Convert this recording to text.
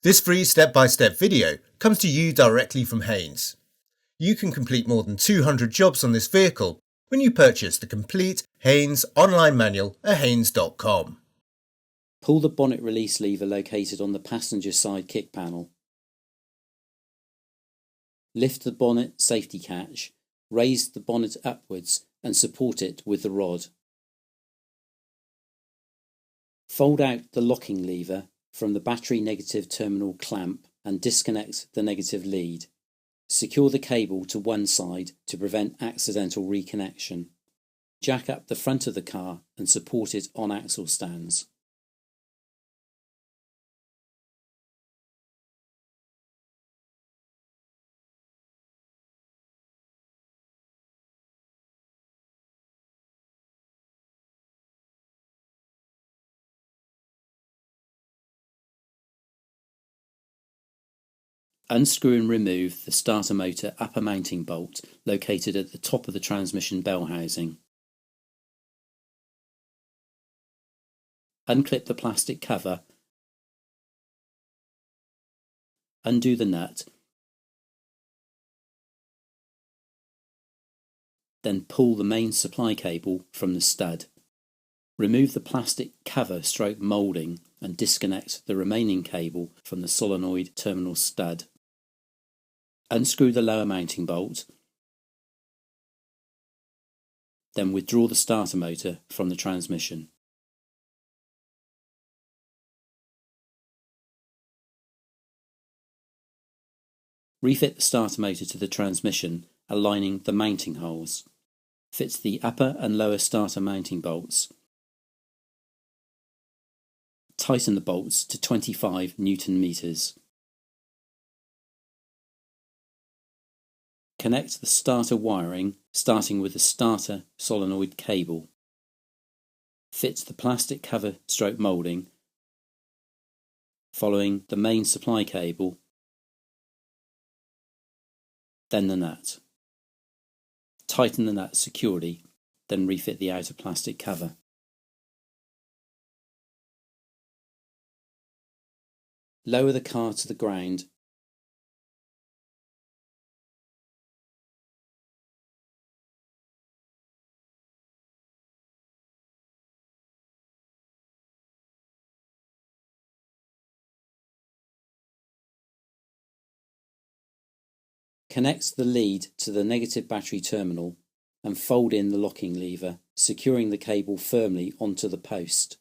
This free step-by-step video comes to you directly from Haynes. You can complete more than 200 jobs on this vehicle when you purchase the complete Haynes online manual at haynes.com. Pull the bonnet release lever located on the passenger side kick panel. Lift the bonnet safety catch, raise the bonnet upwards and support it with the rod. Fold out the locking lever from the battery negative terminal clamp and disconnect the negative lead. Secure the cable to one side to prevent accidental reconnection. Jack up the front of the car and support it on axle stands. Unscrew and remove the starter motor upper mounting bolt located at the top of the transmission bell housing. Unclip the plastic cover, undo the nut, then pull the main supply cable from the stud. Remove the plastic cover stroke moulding and disconnect the remaining cable from the solenoid terminal stud. Unscrew the lower mounting bolt, then withdraw the starter motor from the transmission. Refit the starter motor to the transmission, aligning the mounting holes. Fit the upper and lower starter mounting bolts. Tighten the bolts to 25 Newton meters. Connect the starter wiring, starting with the starter solenoid cable. Fit the plastic cover stroke moulding, following the main supply cable, then the nut. Tighten the nut securely, then refit the outer plastic cover. Lower the car to the ground. Connect the lead to the negative battery terminal and fold in the locking lever, securing the cable firmly onto the post.